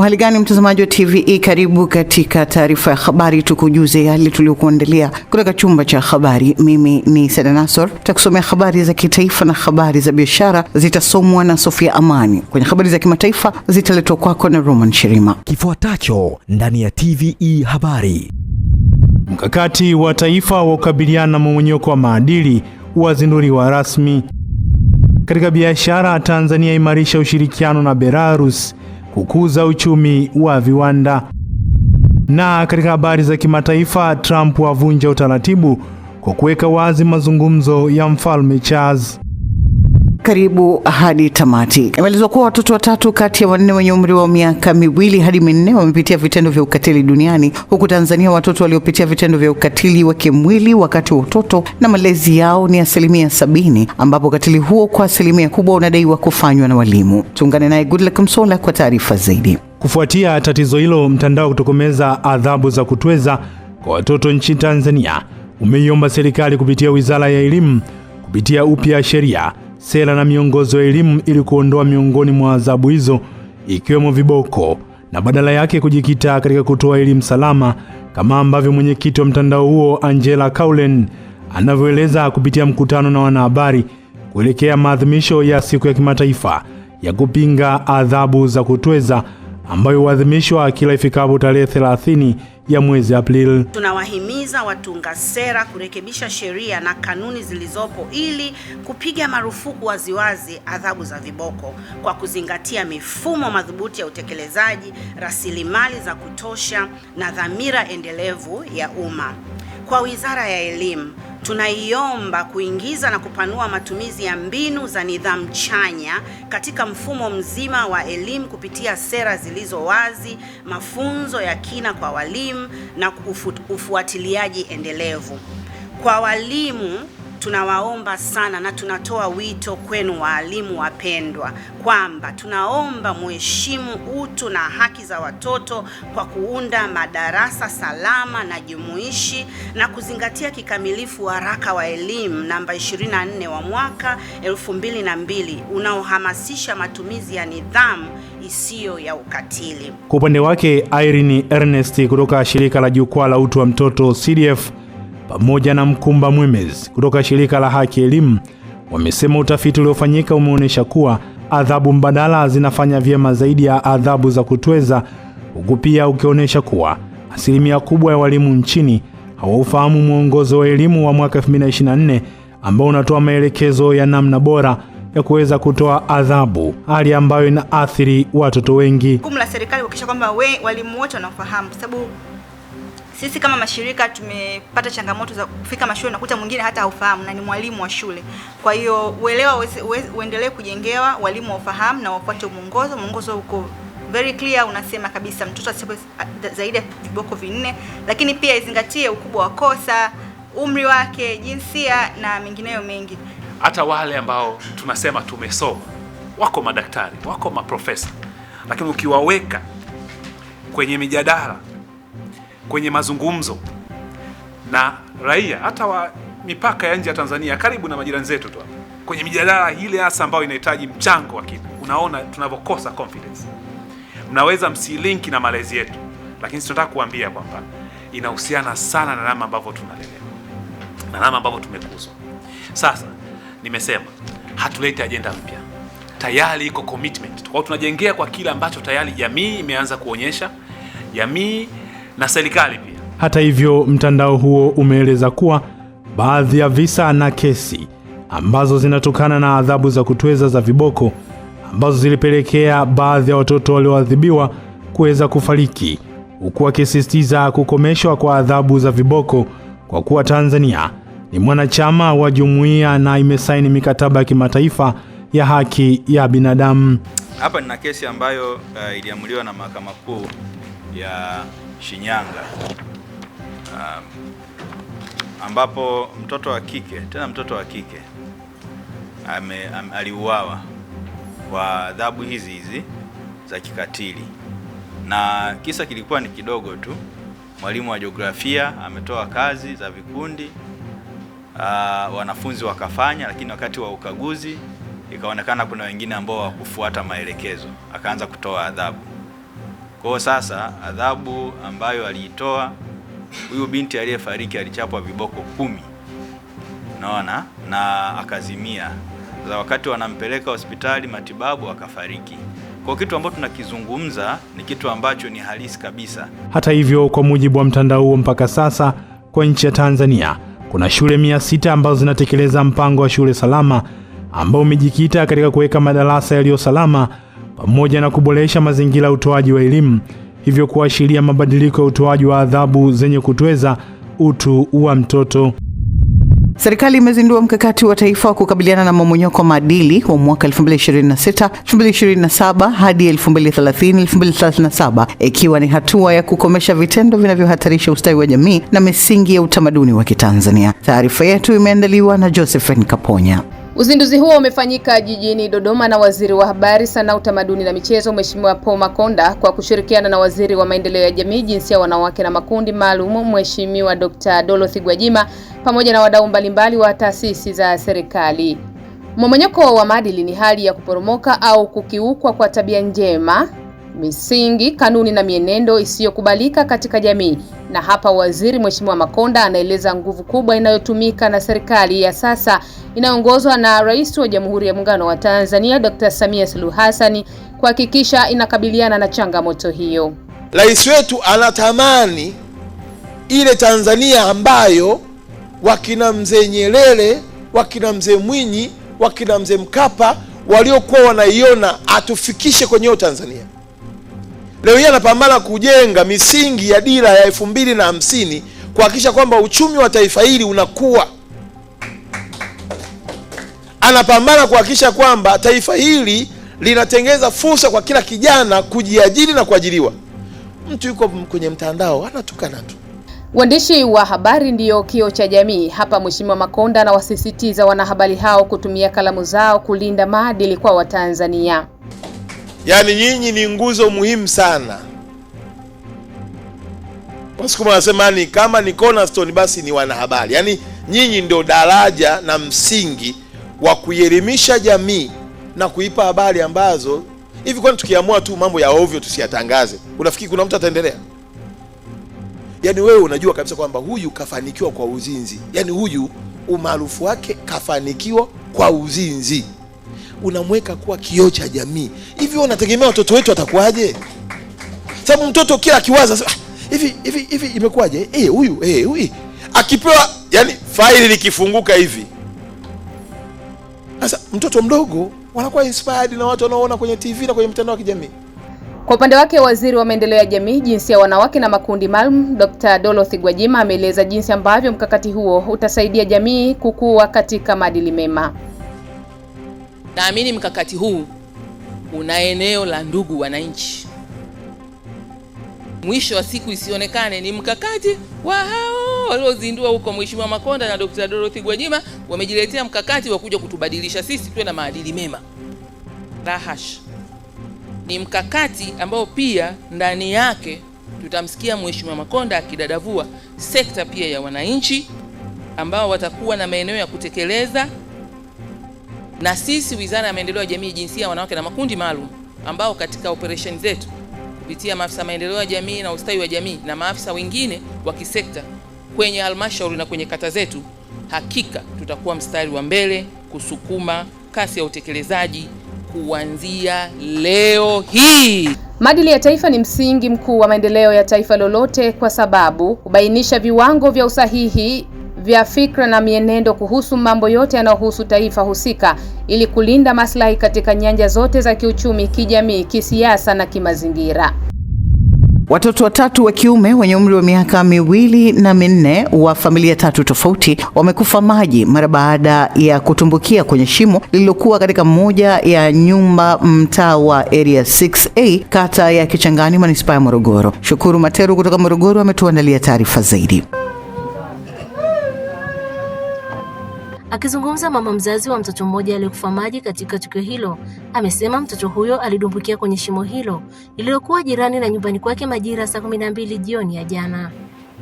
Hali gani mtazamaji wa TVE, karibu katika taarifa ya habari, tukujuze yale tuliokuandalia kutoka chumba cha habari. Mimi ni Sada Nasor, tutakusomea habari za kitaifa na habari za biashara zitasomwa na Sofia Amani. Kwenye habari za kimataifa zitaletwa kwako na Roman Shirima. Kifuatacho ndani ya TVE habari. Mkakati wa taifa wa kukabiliana na mmomonyoko wa maadili wazinduliwa rasmi. Katika biashara, Tanzania imarisha ushirikiano na Belarus kukuza uchumi wa viwanda. Na katika habari za kimataifa, Trump avunja utaratibu kwa kuweka wazi mazungumzo ya Mfalme Charles. Karibu hadi tamati. Imeelezwa kuwa watoto 3 kati ya 4 wenye umri wa miaka 2 hadi 4 wamepitia vitendo vya ukatili duniani, huku Tanzania watoto waliopitia vitendo vya ukatili wa kimwili wakati wa utoto na malezi yao ni 70%, ambapo ukatili huo kwa asilimia kubwa unadaiwa kufanywa na walimu. Tuungane naye Goodluck Msola kwa taarifa zaidi. Kufuatia tatizo hilo, mtandao kutokomeza adhabu za kutweza kwa watoto nchini Tanzania umeiomba serikali kupitia Wizara ya Elimu kupitia upya sheria, sera na miongozo ya elimu ili kuondoa miongoni mwa adhabu hizo ikiwemo viboko na badala yake kujikita katika kutoa elimu salama, kama ambavyo mwenyekiti wa mtandao huo Angela Kaulen anavyoeleza kupitia mkutano na wanahabari kuelekea maadhimisho ya siku ya kimataifa ya kupinga adhabu za kutweza ambayo huadhimishwa kila ifikapo tarehe 30 ya mwezi Aprili. Tunawahimiza watunga sera kurekebisha sheria na kanuni zilizopo ili kupiga marufuku waziwazi adhabu za viboko kwa kuzingatia mifumo madhubuti ya utekelezaji, rasilimali za kutosha na dhamira endelevu ya umma. Kwa Wizara ya Elimu, tunaiomba kuingiza na kupanua matumizi ya mbinu za nidhamu chanya katika mfumo mzima wa elimu kupitia sera zilizo wazi, mafunzo ya kina kwa walimu na ufuatiliaji endelevu. Kwa walimu, tunawaomba sana na tunatoa wito kwenu walimu wapendwa kwamba tunaomba muheshimu utu na haki za watoto kwa kuunda madarasa salama na jumuishi na kuzingatia kikamilifu waraka wa elimu namba 24 wa mwaka 2002 unaohamasisha matumizi ya nidhamu isiyo ya ukatili. Kwa upande wake, Irene Ernest kutoka shirika la Jukwaa la Utu wa Mtoto CDF pamoja na Mkumba Mwemezi kutoka shirika la Haki Elimu wamesema utafiti uliofanyika umeonyesha kuwa adhabu mbadala zinafanya vyema zaidi ya adhabu za kutweza, huku pia ukionyesha kuwa asilimia kubwa ya walimu nchini hawaufahamu mwongozo wa elimu wa mwaka 2024 ambao unatoa maelekezo ya namna bora ya kuweza kutoa adhabu, hali ambayo inaathiri watoto wengi. Jukumu la serikali kuhakikisha kwamba walimu wote wanafahamu, kwa sababu sisi kama mashirika tumepata changamoto za kufika mashule na kuta mwingine hata haufahamu na ni mwalimu wa shule. Kwa hiyo uelewa uendelee kujengewa, walimu wafahamu na wafuate mwongozo. Mwongozo uko very clear, unasema kabisa mtoto asipe zaidi ya viboko 4, lakini pia izingatie ukubwa wa kosa, umri wake, jinsia na mengineyo mengi. Hata wale ambao tunasema tumesoma, wako madaktari, wako maprofesa, lakini ukiwaweka kwenye mijadala, kwenye mazungumzo na raia hata wa mipaka ya nje ya Tanzania, karibu na majirani zetu tu, kwenye mijadala ile hasa ambayo inahitaji mchango wa kina, unaona tunavyokosa confidence. Mnaweza msilinki na malezi yetu, lakini tunataka kuambia kwamba inahusiana sana na namna ambavyo tunalelewa na namna ambavyo tumekuzwa. Sasa nimesema hatuleti ajenda mpya, tayari iko commitment. Kwa tunajengea kwa kile ambacho tayari jamii imeanza kuonyesha, jamii na serikali pia. Hata hivyo, mtandao huo umeeleza kuwa baadhi ya visa na kesi ambazo zinatokana na adhabu za kutweza za viboko ambazo zilipelekea baadhi ya watoto walioadhibiwa kuweza kufariki, huku akisisitiza kukomeshwa kwa adhabu za viboko kwa kuwa Tanzania ni mwanachama wa jumuiya na imesaini mikataba ya kimataifa ya haki ya binadamu. Hapa nina kesi ambayo iliamuliwa na Mahakama Kuu ya Shinyanga, ambapo mtoto wa kike aliuawa kwa adhabu hizi za kikatili, na kisa kilikuwa ni kidogo tu. Mwalimu wa jiografia ametoa kazi za vikundi, wanafunzi wakafanya, lakini wakati wa ukaguzi ikaonekana kuna wengine ambao hawakufuata maelekezo, akaanza kutoa adhabu. Kwa sasa adhabu ambayo aliitoa huyu binti aliyefariki, alichapwa viboko 10. Naona na akazimia. Sasa wakati wanampeleka hospitali matibabu akafariki. Kwa kitu ambacho tunakizungumza ni kitu ambacho ni halisi kabisa. Hata hivyo, kwa mujibu wa mtandao huo, mpaka sasa kwa nchi ya Tanzania kuna shule 600 ambazo zinatekeleza mpango wa shule salama ambao umejikita katika kuweka madarasa yaliyo salama pamoja na kuboresha mazingira ya utoaji wa elimu, hivyo kuashiria mabadiliko ya utoaji wa adhabu zenye kutweza utu wa mtoto. Serikali imezindua mkakati wa taifa wa kukabiliana na mmomonyoko wa maadili wa mwaka 2026-2027 hadi 2030-2037, ikiwa ni hatua ya kukomesha vitendo vinavyohatarisha ustawi wa jamii na misingi ya utamaduni wa Kitanzania. Taarifa yetu imeandaliwa na Josephine Kaponya. Uzinduzi huo umefanyika jijini Dodoma na Waziri wa Habari, Sanaa, Utamaduni na Michezo, Mheshimiwa Paul Makonda kwa kushirikiana na Waziri wa Maendeleo ya Jamii, Jinsia, Wanawake na Makundi Maalum, Mheshimiwa Dr. Dorothy Gwajima, pamoja na wadau mbalimbali wa taasisi za serikali. Mmomonyoko wa maadili ni hali ya kuporomoka au kukiukwa kwa tabia njema, misingi, kanuni na mienendo isiyokubalika katika jamii. Na hapa Waziri Mheshimiwa Makonda anaeleza nguvu kubwa inayotumika na serikali ya sasa inayoongozwa na Rais wa Jamhuri ya Muungano wa Tanzania Dr. Samia Suluhu Hassan kuhakikisha inakabiliana na changamoto hiyo. Rais wetu anatamani ile Tanzania ambayo wakina mzee Nyerere, wakina mzee Mwinyi, wakina mzee Mkapa waliokuwa wanaiona, atufikishe kwenye hiyo Tanzania. Leo hii anapambana kujenga misingi ya dira ya 2050 kuhakikisha kwamba uchumi wa taifa hili unakuwa. Anapambana kuhakikisha kwamba taifa hili linatengeza fursa kwa kila kijana kujiajiri na kuajiriwa. Mtu yuko kwenye mtandao anatukana tu. Waandishi wa habari ndio kioo cha jamii. Hapa Mheshimiwa Makonda anawasisitiza wanahabari hao kutumia kalamu zao kulinda maadili kwa Watanzania. Yaani nyinyi ni nguzo muhimu sana. Wasukuma wanasema ni kama ni cornerstone basi ni wanahabari. Yaani nyinyi ndio daraja na msingi wa kuelimisha jamii na kuipa habari ambazo hivi kwani tukiamua tu mambo ya ovyo tusiyatangaze, unafikiri kuna mtu ataendelea? Yaani wewe unajua kabisa kwamba huyu kafanikiwa kwa uzinzi. Yaani huyu umaarufu wake kafanikiwa kwa uzinzi. Unamweka kuwa kioo cha jamii. Hivi unategemea watoto wetu watakuaje? Sababu mtoto kila akiwaza hivi imekuaje? Huyu akipewa, yani faili likifunguka hivi. Sasa mtoto mdogo wanakuwa inspired na watu wanaoona kwenye TV na kwenye mtandao wa kijamii. Kwa upande wake, Waziri wa Maendeleo ya Jamii, Jinsia, Wanawake na Makundi Maalum, Dr. Dorothy Gwajima ameeleza jinsi ambavyo mkakati huo utasaidia jamii kukua katika maadili mema. Naamini mkakati huu una eneo la ndugu wananchi. Mwisho wa siku isionekane ni mkakati wa hao waliozindua huko Mheshimiwa Makonda na Dr. Dorothy Gwajima wamejiletea mkakati wa kuja kutubadilisha sisi tuwe na maadili mema. Rahash. Ni mkakati ambao pia ndani yake tutamsikia Mheshimiwa Makonda akidadavua sekta pia ya wananchi ambao watakuwa na maeneo ya kutekeleza, na sisi Wizara ya Maendeleo ya Jamii, Jinsia, Wanawake na Makundi Maalum ambao katika operation zetu kupitia maafisa maendeleo ya jamii na ustawi wa jamii na maafisa wengine wa kisekta kwenye halmashauri na kwenye kata zetu, hakika tutakuwa mstari wa mbele kusukuma kasi ya utekelezaji kuanzia leo hii. Maadili ya taifa ni msingi mkuu wa maendeleo ya taifa lolote, kwa sababu hubainisha viwango vya usahihi vya fikra na mienendo kuhusu mambo yote yanayohusu taifa husika, ili kulinda maslahi katika nyanja zote za kiuchumi, kijamii, kisiasa na kimazingira. Watoto watatu wa kiume wenye umri wa miaka 2 na 4 wa familia 3 tofauti wamekufa maji mara baada ya kutumbukia kwenye shimo lililokuwa katika moja ya nyumba mtaa wa Area 6A kata ya Kichangani, manispaa ya Morogoro. Shukuru Materu kutoka Morogoro ametuandalia taarifa zaidi. Akizungumza mama mzazi wa mtoto mmoja aliyekufa maji katika tukio hilo, amesema mtoto huyo alidumbukia kwenye shimo hilo lililokuwa jirani na nyumbani kwake majira saa 12 jioni ya jana.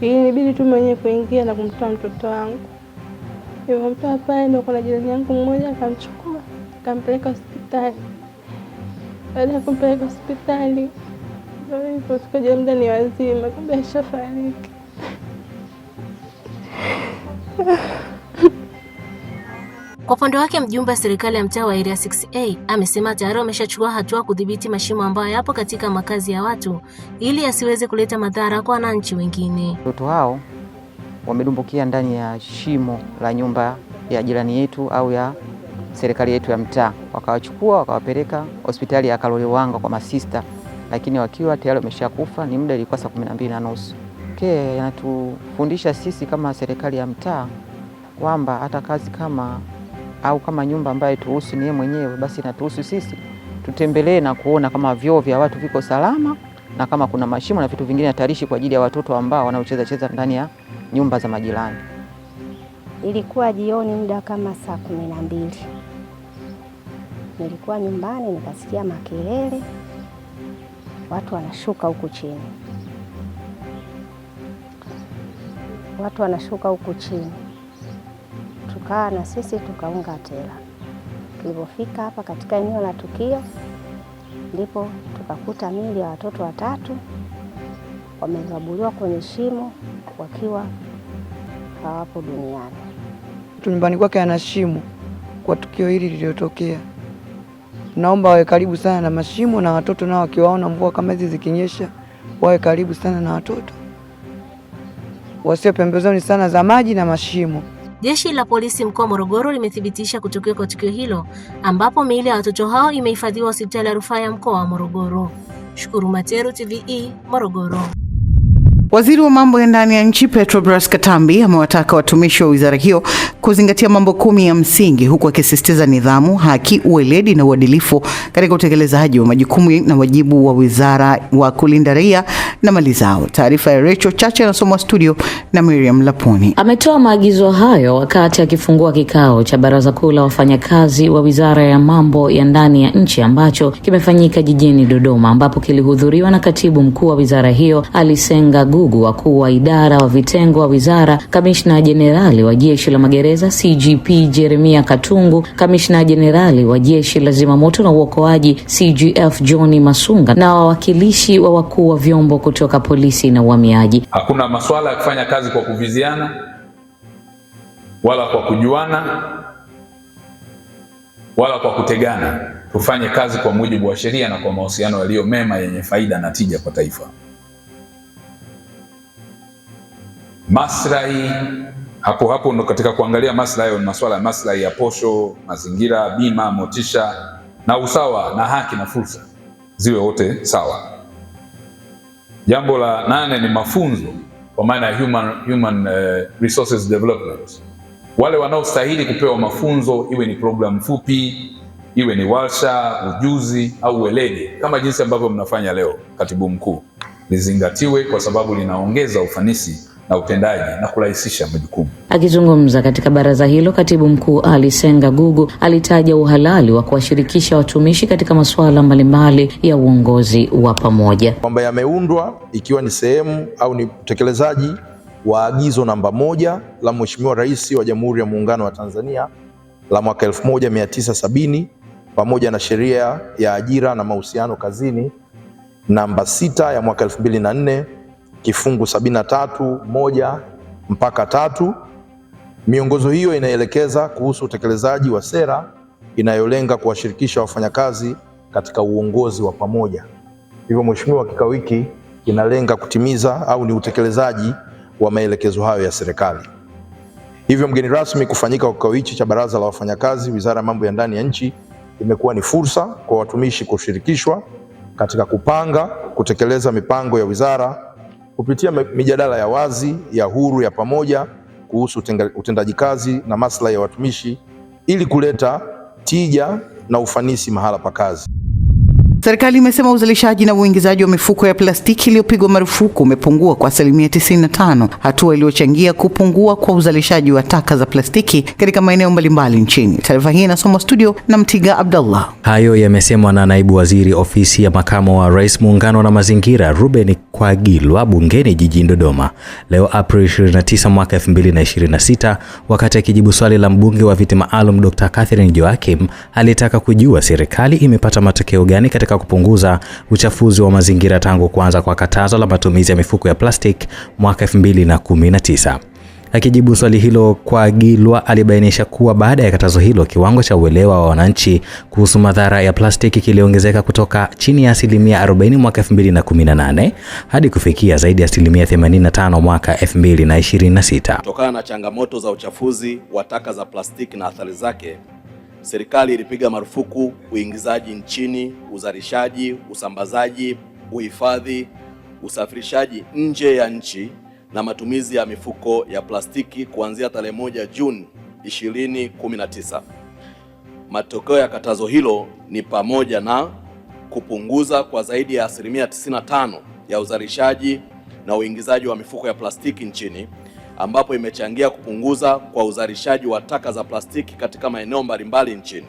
Ilibidi tu mwenyewe kuingia na kumtoa mtoto wangu. Nilipomtoa pale ndio kuna jirani yangu mmoja akamchukua, akampeleka hospitali. Baada ya kumpeleka hospitali, Hivyo tukaja muda ni wazima, kumbe ashafariki. Kwa upande wake mjumbe wa serikali ya mtaa wa Area 6A amesema tayari wameshachukua hatua kudhibiti mashimo ambayo yapo katika makazi ya watu ili yasiweze kuleta madhara kwa wananchi wengine. Watoto hao wamedumbukia ndani ya shimo la nyumba ya jirani yetu au ya serikali yetu ya mtaa. Wakawachukua wakawapeleka hospitali ya Kalolewanga kwa masista, lakini wakiwa tayari wameshakufa. Ni muda ilikuwa saa 12:30. Yanatufundisha sisi kama serikali ya mtaa kwamba hata kazi kama au kama nyumba ambayo tuhusu ni yeye mwenyewe, basi inatuhusu sisi tutembelee na kuona kama vyoo vya watu viko salama na kama kuna mashimo na vitu vingine hatarishi kwa ajili ya watoto ambao wanaocheza ndani ya nyumba za majirani. Ilikuwa jioni muda kama saa 12. Nilikuwa nyumbani nikasikia makelele, watu wanashuka huku chini. Tukaa na sisi tukaunga tela. Tulipofika hapa katika eneo la tukio, ndipo tukakuta miili ya watoto 3 wamezabuliwa kwenye shimo wakiwa hawapo duniani. Nyumbani kwake ana shimo kwa tukio hili lililotokea. Naomba wawe karibu sana na mashimo, na watoto nao wakiwaona mvua kama hizi zikinyesha wawe karibu sana na watoto, wasio pembezoni sana za maji na mashimo. Jeshi la polisi mkoa wa Morogoro limethibitisha kutokea kwa tukio hilo, ambapo miili ya watoto hao imehifadhiwa hospitali ya rufaa ya mkoa wa Morogoro. Shukuru Materu, TVE, Morogoro. Waziri wa mambo ya ndani ya nchi Petrobras Katambi amewataka watumishi wa wizara hiyo kuzingatia mambo 10 ya msingi, huku akisisitiza nidhamu, haki, uweledi na uadilifu katika utekelezaji wa majukumu na wajibu wa wizara wa kulinda raia na mali zao. Taarifa ya Rachel Chacha inasomwa studio na Miriam Laponi. Ametoa maagizo hayo wakati akifungua kikao cha Baraza Kuu la wafanyakazi wa Wizara ya Mambo ya Ndani ya Nchi ambacho kimefanyika jijini Dodoma, ambapo kilihudhuriwa na Katibu Mkuu wa wizara hiyo Alisenga Gugu, wakuu wa idara wa vitengo wa wizara, Kamishna Jenerali wa Jeshi la Magereza CGP Jeremia Katungu, Kamishna Jenerali wa Jeshi la Zimamoto na Uokoaji CGF John Masunga na wawakilishi wa wakuu wa vyombo kutoka polisi na uhamiaji. Hakuna masuala ya kufanya kazi kwa kuviziana wala kwa kujuana wala kwa kutegana. Tufanye kazi kwa mujibu wa sheria na kwa mahusiano yaliyo mema yenye faida na tija kwa taifa. Maslahi hapo ndo katika kuangalia maslahi, ni masuala ya maslahi ya posho, mazingira, bima, motisha na usawa na haki na fursa ziwe wote sawa. Jambo la 8 ni mafunzo kwa maana ya human resources development. Wale wanaostahili kupewa mafunzo, iwe ni program fupi, iwe ni warsha, ujuzi au weledi, kama jinsi ambavyo mnafanya leo, Katibu Mkuu, lizingatiwe kwa sababu linaongeza ufanisi na utendaji na kurahisisha majukumu. Akizungumza katika baraza hilo, Katibu Mkuu Alisenga Gugu alitaja uhalali wa kuwashirikisha watumishi katika masuala mbalimbali ya uongozi wa pamoja, kwamba yameundwa ikiwa ni sehemu au ni utekelezaji wa agizo namba 1 la Mheshimiwa Rais wa Jamhuri ya Muungano wa Tanzania la mwaka 1970 pamoja na sheria ya ajira na mahusiano kazini namba 6 ya mwaka 2004 kifungu 73(1) mpaka 3. Miongozo hiyo inaelekeza kuhusu utekelezaji wa sera inayolenga kuwashirikisha wafanyakazi katika uongozi wa pamoja. Hivyo Mheshimiwa, kikao hiki kinalenga kutimiza au ni utekelezaji wa maelekezo hayo ya serikali. Hivyo mgeni rasmi, kufanyika kwa kikao hichi cha Baraza la Wafanyakazi Wizara ya Mambo ya Ndani ya Nchi imekuwa ni fursa kwa watumishi kushirikishwa katika kupanga, kutekeleza mipango ya wizara kupitia mijadala ya wazi, ya huru, ya pamoja kuhusu utendaji kazi na maslahi ya watumishi ili kuleta tija na ufanisi mahala pa kazi. Serikali imesema uzalishaji na uingizaji wa mifuko ya plastiki iliyopigwa marufuku umepungua kwa 95%, hatua iliyochangia kupungua kwa uzalishaji wa taka za plastiki katika maeneo mbalimbali nchini. Taarifa hii inasomwa studio na Mtiga Abdallah. Hayo yamesemwa na Naibu Waziri Ofisi ya Makamo wa Rais Muungano na Mazingira Ruben Kwagilwa bungeni jijini Dodoma leo Aprili 29 mwaka 2026, wakati akijibu swali la mbunge wa viti maalum Dr. Catherine Joachim alitaka kujua serikali imepata matokeo gani katika katika kupunguza uchafuzi wa mazingira tangu kuanza kwa katazo la matumizi ya mifuko ya plastiki mwaka 2019. Akijibu swali hilo, Kwagilwa alibainisha kuwa baada ya katazo hilo kiwango cha uelewa wa wananchi kuhusu madhara ya plastiki kiliongezeka kutoka chini ya 40% mwaka 2018 hadi kufikia zaidi ya 85% mwaka 2026. Kutokana na changamoto za uchafuzi wa taka za plastiki na athari zake, serikali ilipiga marufuku uingizaji nchini, uzalishaji, usambazaji, uhifadhi, usafirishaji nje ya nchi na matumizi ya mifuko ya plastiki kuanzia tarehe 1 Juni 2019. Matokeo ya katazo hilo ni pamoja na kupunguza kwa zaidi ya 95% ya uzalishaji na uingizaji wa mifuko ya plastiki nchini, ambapo imechangia kupunguza kwa uzalishaji wa taka za plastiki katika maeneo mbalimbali nchini.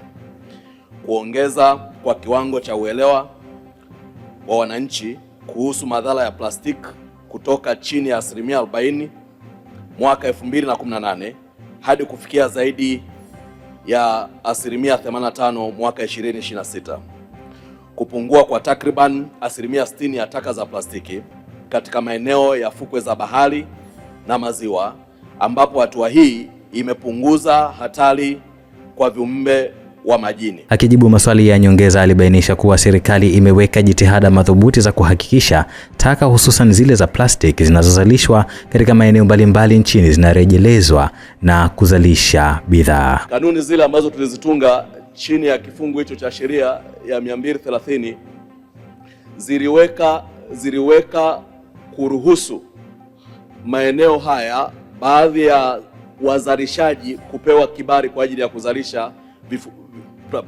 Kuongeza kwa kiwango cha uelewa wa wananchi kuhusu madhara ya plastiki kutoka chini ya 40% mwaka 2018 hadi kufikia zaidi ya 85% mwaka 2026. Kupungua kwa takriban 60% ya taka za plastiki katika maeneo ya fukwe za bahari na maziwa, ambapo hatua hii imepunguza hatari kwa viumbe wa majini. Akijibu maswali ya nyongeza, alibainisha kuwa serikali imeweka jitihada madhubuti za kuhakikisha taka hususan zile za plastiki zinazozalishwa katika maeneo mbalimbali nchini zinarejelezwa na kuzalisha bidhaa. Kanuni zile ambazo tulizitunga chini ya kifungu hicho cha sheria ya 230 ziliweka kuruhusu maeneo haya baadhi ya wazalishaji kupewa kibali kwa ajili ya kuzalisha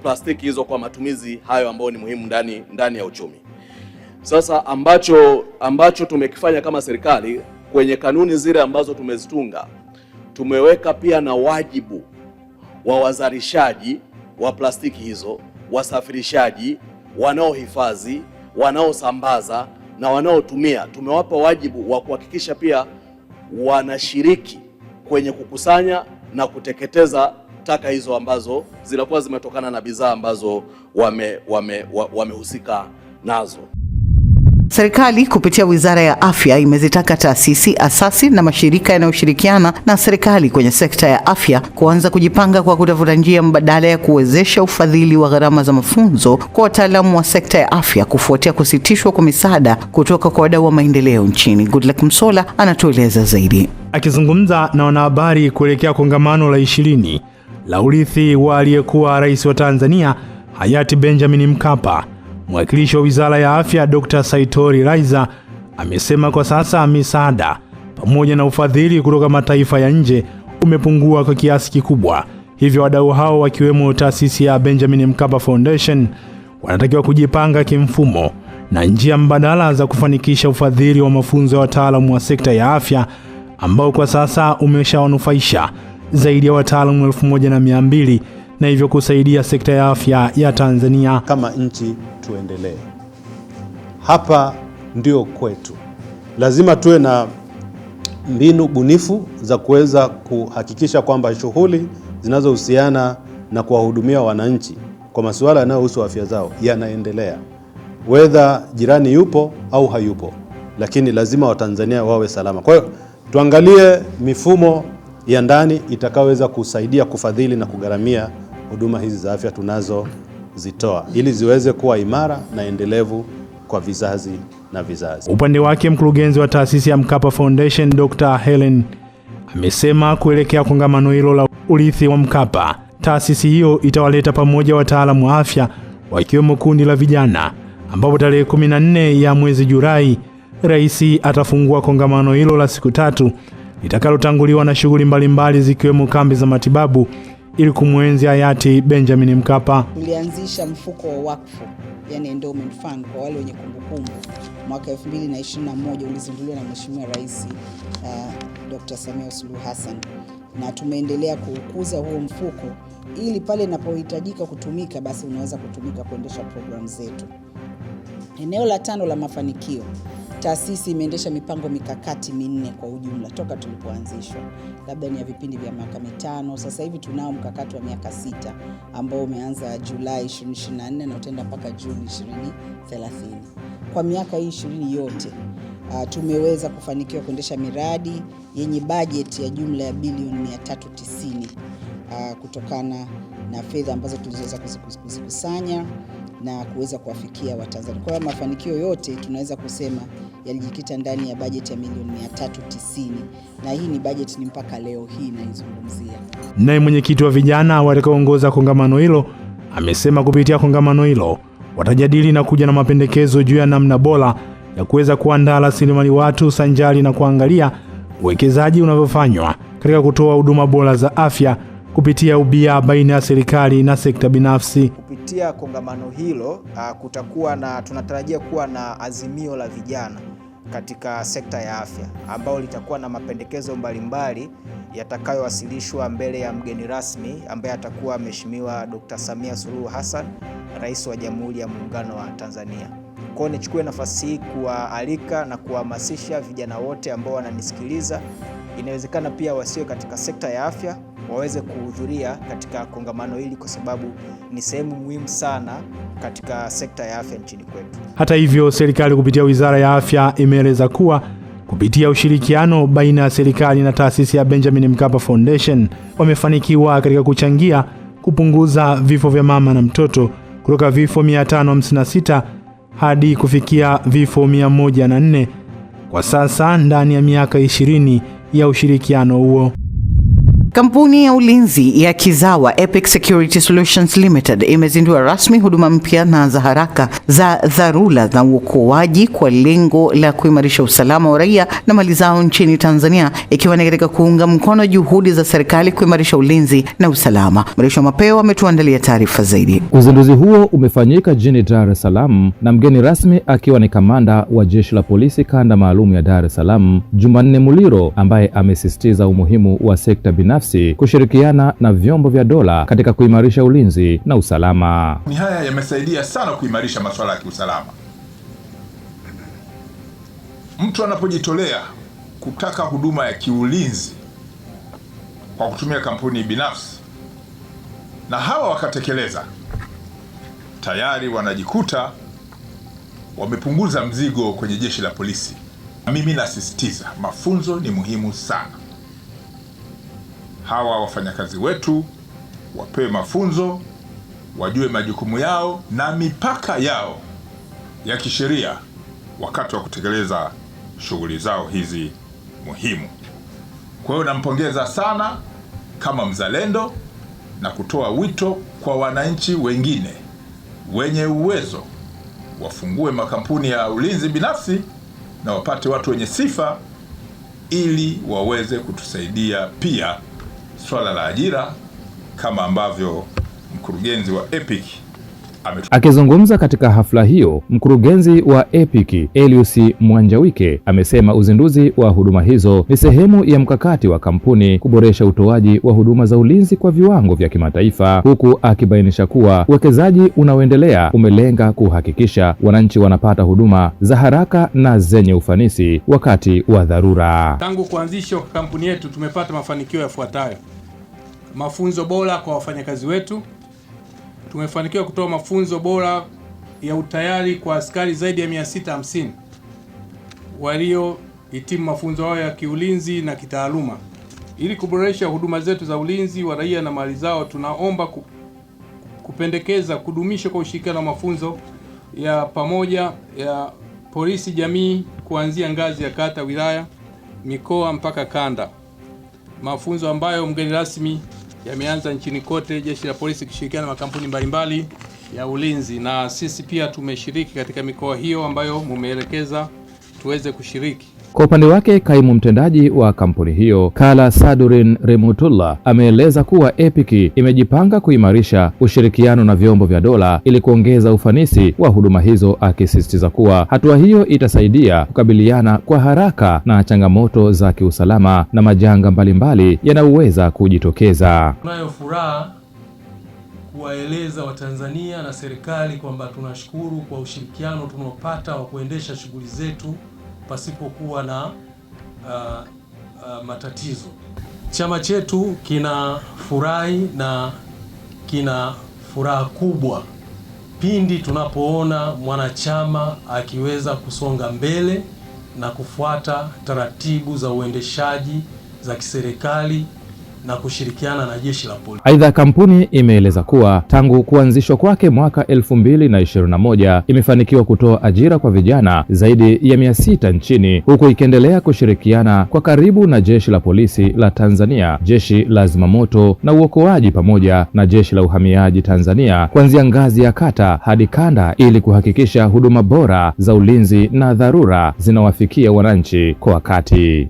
plastiki hizo kwa matumizi hayo ambayo ni muhimu ndani ya uchumi. Sasa ambacho tumekifanya kama serikali kwenye kanuni zile ambazo tumezitunga, tumeweka pia na wajibu wa wazalishaji wa plastiki hizo, wasafirishaji, wanaohifadhi, wanaosambaza na wanaotumia. Tumewapa wajibu wa kuhakikisha pia wanashiriki kwenye kukusanya na kuteketeza taka hizo ambazo zinakuwa zimetokana na bidhaa ambazo wamehusika nazo. Serikali kupitia Wizara ya Afya imezitaka taasisi, asasi na mashirika yanayoshirikiana na serikali kwenye sekta ya afya kuanza kujipanga kwa kutafuta njia mbadala ya kuwezesha ufadhili wa gharama za mafunzo kwa wataalamu wa sekta ya afya kufuatia kusitishwa kwa misaada kutoka kwa wadau wa maendeleo nchini. Goodluck Msola anatueleza zaidi. Akizungumza na wanahabari kuelekea kongamano la 20 la urithi wa aliyekuwa rais wa Tanzania hayati Benjamin Mkapa, mwakilishi wa Wizara ya Afya Dr. Saitori Raiza amesema kwa sasa misaada pamoja na ufadhili kutoka mataifa ya nje umepungua kwa kiasi kikubwa. Hivyo wadau hao wakiwemo taasisi ya Benjamin Mkapa Foundation wanatakiwa kujipanga kimfumo na njia mbadala za kufanikisha ufadhili wa mafunzo ya wataalamu wa sekta ya afya ambao kwa sasa umeshawanufaisha zaidi ya wataalamu 1200 na hivyo kusaidia sekta ya afya ya Tanzania. Kama nchi tuendelee. Hapa ndio kwetu. Lazima tuwe na mbinu bunifu za kuweza kuhakikisha kwamba shughuli zinazohusiana na kuwahudumia wananchi kwa masuala yanayohusu afya zao yanaendelea. Whether jirani yupo au hayupo, lakini lazima Watanzania wawe salama. Kwa hiyo tuangalie mifumo ya ndani itakaweza kusaidia kufadhili na kugharamia huduma hizi za afya tunazozitoa ili ziweze kuwa imara na endelevu kwa vizazi na vizazi. Upande wake mkurugenzi wa taasisi ya Mkapa Foundation Dr. Helen amesema kuelekea kongamano hilo la urithi wa Mkapa, taasisi hiyo itawaleta pamoja wataalamu wa afya wakiwemo kundi la vijana, ambapo tarehe 14 ya mwezi Julai rais atafungua kongamano hilo la siku 3 litakalotanguliwa na shughuli mbalimbali zikiwemo kambi za matibabu ili kumwenzi hayati Benjamin Mkapa. Tulianzisha mfuko wa wakfu, yani endowment fund, kwa wale wenye kumbukumbu. Mwaka 2021 ulizinduliwa na Mheshimiwa Rais Dr. Samia Suluhu Hassan, na tumeendelea kukuza huo mfuko ili pale inapohitajika kutumika basi unaweza kutumika kuendesha programu zetu. Eneo la 5 la mafanikio taasisi imeendesha mipango mikakati 4 kwa ujumla toka tulipoanzishwa, labda ni ya vipindi vya miaka 5. Sasa hivi tunao mkakati wa miaka 6 ambao umeanza Julai 2024 na utaenda mpaka Juni 2030. Kwa miaka hii 20 yote tumeweza kufanikiwa kuendesha miradi yenye bajeti ya jumla ya bilioni 390 kutokana na fedha ambazo tuliweza kuzikusanya na kuweza kuwafikia Watanzania. Kwa hiyo mafanikio yote tunaweza kusema yalijikita ndani ya bajeti ya milioni 390, na hii ni bajeti ni mpaka leo hii naizungumzia. Naye mwenyekiti wa vijana watakaoongoza kongamano hilo amesema kupitia kongamano hilo watajadili na kuja na mapendekezo juu ya namna bora ya kuweza kuandaa rasilimali watu sanjari na kuangalia uwekezaji unavyofanywa katika kutoa huduma bora za afya kupitia ubia baina ya serikali na sekta binafsi. Kupitia kongamano hilo tunatarajia kuwa na azimio la vijana katika sekta ya afya ambao litakuwa na mapendekezo mbalimbali yatakayowasilishwa mbele ya mgeni rasmi ambaye atakuwa Mheshimiwa Dr. Samia Suluhu Hassan, Rais wa Jamhuri ya Muungano wa Tanzania. Kwa hiyo nichukue nafasi hii kuwaalika na kuhamasisha vijana wote ambao wananisikiliza, inawezekana pia wasiwe katika sekta ya afya, waweze kuhudhuria katika kongamano hili kwa sababu ni sehemu muhimu sana katika sekta ya afya nchini kwetu. Hata hivyo, serikali kupitia Wizara ya Afya imeeleza kuwa kupitia ushirikiano baina ya serikali na taasisi ya Benjamin Mkapa Foundation wamefanikiwa katika kuchangia kupunguza vifo vya mama na mtoto kutoka vifo 556 hadi kufikia vifo 104 kwa sasa ndani ya miaka 20 ya ushirikiano huo. Kampuni ya ulinzi ya kizawa Epic Security Solutions Limited imezindua rasmi huduma mpya na za haraka za dharura na uokoaji kwa lengo la kuimarisha usalama wa raia na mali zao nchini Tanzania, ikiwa ni katika kuunga mkono juhudi za serikali kuimarisha ulinzi na usalama. Mrisho Mapeo ametuandalia taarifa zaidi. Uzinduzi huo umefanyika jijini Dar es Salaam na mgeni rasmi akiwa ni kamanda wa Jeshi la Polisi kanda maalum ya Dar es Salaam, Jumanne Muliro, ambaye amesisitiza umuhimu wa sekta binafsi kushirikiana na vyombo vya dola katika kuimarisha ulinzi na usalama. Ni haya yamesaidia sana kuimarisha masuala ya kiusalama. Mtu anapojitolea kutaka huduma ya kiulinzi kwa kutumia kampuni binafsi na hawa wakatekeleza, tayari wanajikuta wamepunguza mzigo kwenye jeshi la polisi. Mimi nasisitiza mafunzo ni muhimu sana. Hawa wafanyakazi wetu wapewe mafunzo, wajue majukumu yao na mipaka yao ya kisheria wakati wa kutekeleza shughuli zao hizi muhimu. Kwa hiyo nampongeza sana kama mzalendo na kutoa wito kwa wananchi wengine wenye uwezo wafungue makampuni ya ulinzi binafsi na wapate watu wenye sifa ili waweze kutusaidia pia swala la ajira kama ambavyo mkurugenzi wa Epic Akizungumza katika hafla hiyo, mkurugenzi wa Epic Elius Mwanjawike amesema uzinduzi wa huduma hizo ni sehemu ya mkakati wa kampuni kuboresha utoaji wa huduma za ulinzi kwa viwango vya kimataifa, huku akibainisha kuwa uwekezaji unaoendelea umelenga kuhakikisha wananchi wanapata huduma za haraka na zenye ufanisi wakati wa dharura. Tangu kuanzishwa kwa kampuni yetu tumepata mafanikio yafuatayo: mafunzo bora kwa wafanyakazi wetu. Tumefanikiwa kutoa mafunzo bora ya utayari kwa askari zaidi ya 650 waliohitimu mafunzo hayo ya kiulinzi na kitaaluma. Ili kuboresha huduma zetu za ulinzi wa raia na mali zao, tunaomba kupendekeza kudumisha kwa ushirikiano wa mafunzo ya pamoja ya polisi jamii kuanzia ngazi ya kata, wilaya, mikoa mpaka kanda. Mafunzo ambayo mgeni rasmi yameanza nchini kote, jeshi la polisi kushirikiana na makampuni mbalimbali ya ulinzi, na sisi pia tumeshiriki katika mikoa hiyo ambayo mumeelekeza tuweze kushiriki. Kwa upande wake, kaimu mtendaji wa kampuni hiyo Kala Sadurin Remutullah ameeleza kuwa Epic imejipanga kuimarisha ushirikiano na vyombo vya dola ili kuongeza ufanisi wa huduma hizo, akisisitiza kuwa hatua hiyo itasaidia kukabiliana kwa haraka na changamoto za kiusalama na majanga mbalimbali yanayoweza kujitokeza. Tunayo furaha kuwaeleza Watanzania na serikali kwamba tunashukuru kwa ushirikiano tunaopata wa kuendesha shughuli zetu pasipokuwa na matatizo. Chama chetu kina furahi na kina furaha kubwa pindi tunapoona mwanachama akiweza kusonga mbele na kufuata taratibu za uendeshaji za kiserikali na kushirikiana na jeshi la polisi. Aidha, kampuni imeeleza kuwa tangu kuanzishwa kwake mwaka 2021 imefanikiwa kutoa ajira kwa vijana zaidi ya 600 nchini, huku ikiendelea kushirikiana kwa karibu na jeshi la polisi la Tanzania, jeshi la zimamoto na uokoaji pamoja na jeshi la uhamiaji Tanzania kuanzia ngazi ya kata hadi kanda ili kuhakikisha huduma bora za ulinzi na dharura zinawafikia wananchi kwa wakati.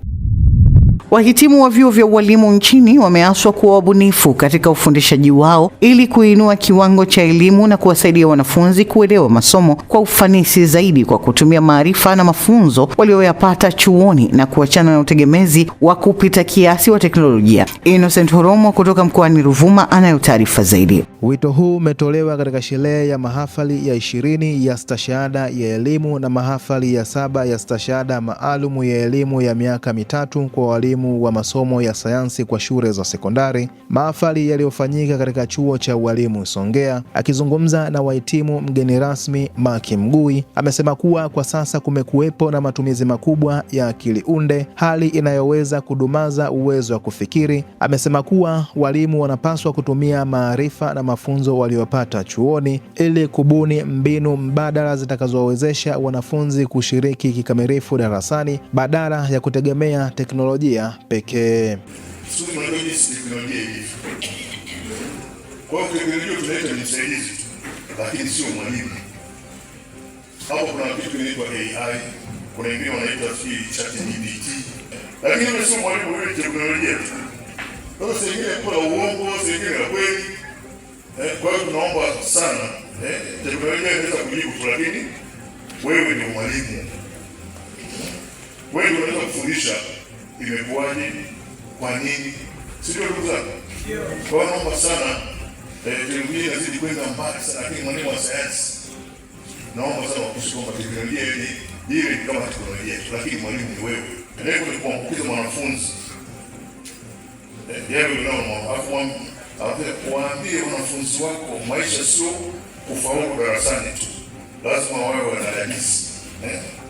Wahitimu wa vyuo vya ualimu nchini wameaswa kuwa wabunifu katika ufundishaji wao ili kuinua kiwango cha elimu na kuwasaidia wanafunzi kuelewa masomo kwa ufanisi zaidi kwa kutumia maarifa na mafunzo walioyapata chuoni na kuachana na utegemezi wa kupita kiasi wa teknolojia. Innocent Horomo kutoka mkoani Ruvuma anayo taarifa zaidi. Wito huu umetolewa katika sherehe ya mahafali ya 20 ya stashahada ya elimu na mahafali ya 7 ya stashahada maalum ya elimu ya miaka mitatu kwa walimu wa masomo ya sayansi kwa shule za sekondari, mahafali yaliyofanyika katika chuo cha ualimu Songea. Akizungumza na wahitimu, mgeni rasmi Maki Mgui amesema kuwa kwa sasa kumekuwepo na matumizi makubwa ya akili unde, hali inayoweza kudumaza uwezo wa kufikiri. Amesema kuwa walimu wanapaswa kutumia maarifa na mafunzo waliopata chuoni ili kubuni mbinu mbadala zitakazowezesha wanafunzi kushiriki kikamilifu darasani badala ya kutegemea teknolojia pekee. Kwa hiyo teknolojia tunaita ni msaidizi, lakini sio mwalimu. Hapo kuna kitu kinaitwa AI, kuna wengine wanaita ChatGPT, lakini yule sio mwalimu, yule teknolojia. Sasa sengine kuna uongo, sengine la kweli. Kwa hiyo tunaomba sana, teknolojia inaweza kujibu tu, lakini wewe ni mwalimu. Wewe unaweza kufundisha imekuwaje, kwa nini? Sio ndugu zangu. Kwa hiyo naomba sana teknolojia inazidi kwenda mbali sana, lakini mwalimu wa sayansi naomba sana kuhakikisha kwamba teknolojia ile ni kama teknolojia, lakini mwalimu ni wewe. Lengo ni kuambukiza mwanafunzi yeye waambie wanafunzi wako maisha sio kufaulu darasani tu, lazima wawe wanadadisi.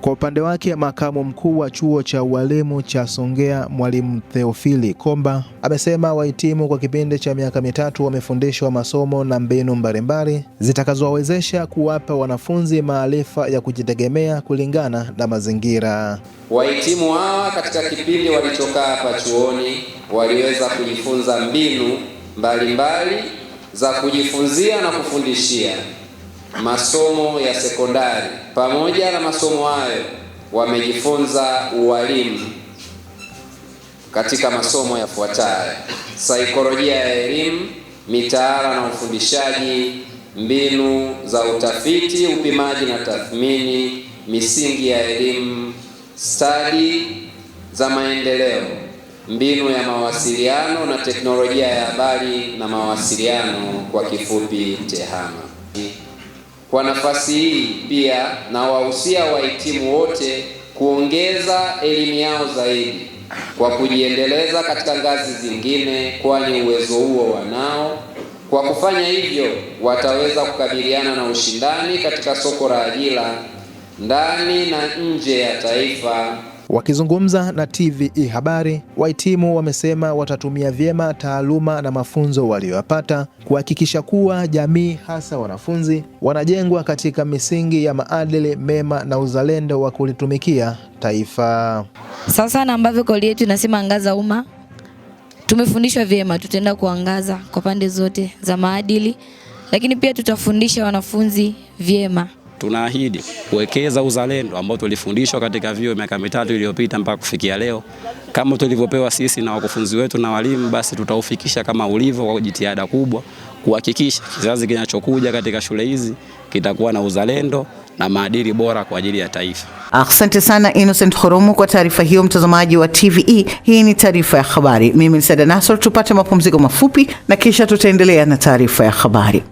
Kwa upande wake, makamu mkuu wa chuo cha ualimu cha Songea Mwalimu Theophili Komba amesema wahitimu kwa kipindi cha miaka mitatu wamefundishwa masomo na mbinu mbalimbali zitakazowawezesha kuwapa wanafunzi maarifa ya kujitegemea kulingana na mazingira. Wahitimu hawa katika kipindi walichokaa hapa chuoni waliweza kujifunza mbinu mbalimbali za kujifunzia na kufundishia masomo ya sekondari. Pamoja na masomo hayo, wamejifunza ualimu katika masomo yafuatayo: saikolojia ya elimu, mitaala na ufundishaji, mbinu za utafiti, upimaji na tathmini, misingi ya elimu, stadi za maendeleo, mbinu ya mawasiliano na teknolojia ya habari na mawasiliano, kwa kifupi TEHAMA. Kwa nafasi hii pia na wahusia wahitimu wote kuongeza elimu yao zaidi kwa kujiendeleza katika ngazi zingine, kwani uwezo huo wanao. Kwa kufanya hivyo, wataweza kukabiliana na ushindani katika soko la ajira ndani na nje ya taifa. Wakizungumza na TVE Habari, wahitimu wamesema watatumia vyema taaluma na mafunzo waliyopata kuhakikisha kuwa jamii, hasa wanafunzi, wanajengwa katika misingi ya maadili mema na uzalendo wa kulitumikia taifa. Sasa na ambavyo kauli yetu inasema angaza umma, tumefundishwa vyema, tutaenda kuangaza kwa pande zote za maadili, lakini pia tutafundisha wanafunzi vyema. Tunaahidi kuwekeza uzalendo ambao tulifundishwa katika vyuo miaka mitatu iliyopita mpaka kufikia leo. Kama tulivyopewa sisi na wakufunzi wetu na walimu, basi tutaufikisha kama ulivyo kwa jitihada kubwa kuhakikisha kizazi kinachokuja katika shule hizi kitakuwa na uzalendo na maadili bora kwa ajili ya taifa. Asante sana Innocent Horomo kwa taarifa hiyo. Mtazamaji wa TVE, hii ni taarifa ya habari. Mimi ni Sada Nasor. Tupate mapumziko mafupi na kisha tutaendelea na taarifa ya habari.